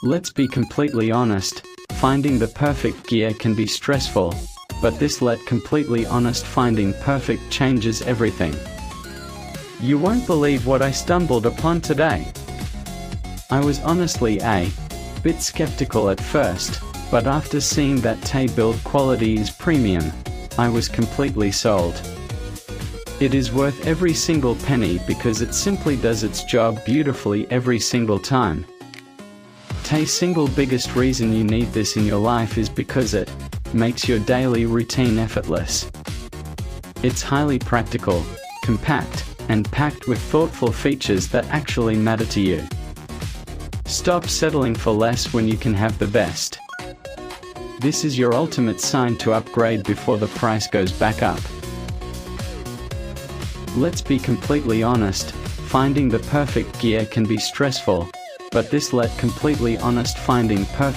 Let's be completely honest, finding the perfect gear can be stressful, but this let completely honest finding perfect changes everything. You won't believe what I stumbled upon today. I was honestly a bit skeptical at first, but after seeing that Tay build quality is premium, I was completely sold. It is worth every single penny because it simply does its job beautifully every single time. Tay's single biggest reason you need this in your life is because it makes your daily routine effortless. It's highly practical, compact, and packed with thoughtful features that actually matter to you. Stop settling for less when you can have the best. This is your ultimate sign to upgrade before the price goes back up. Let's be completely honest, finding the perfect gear can be stressful, but this let completely honest finding perfect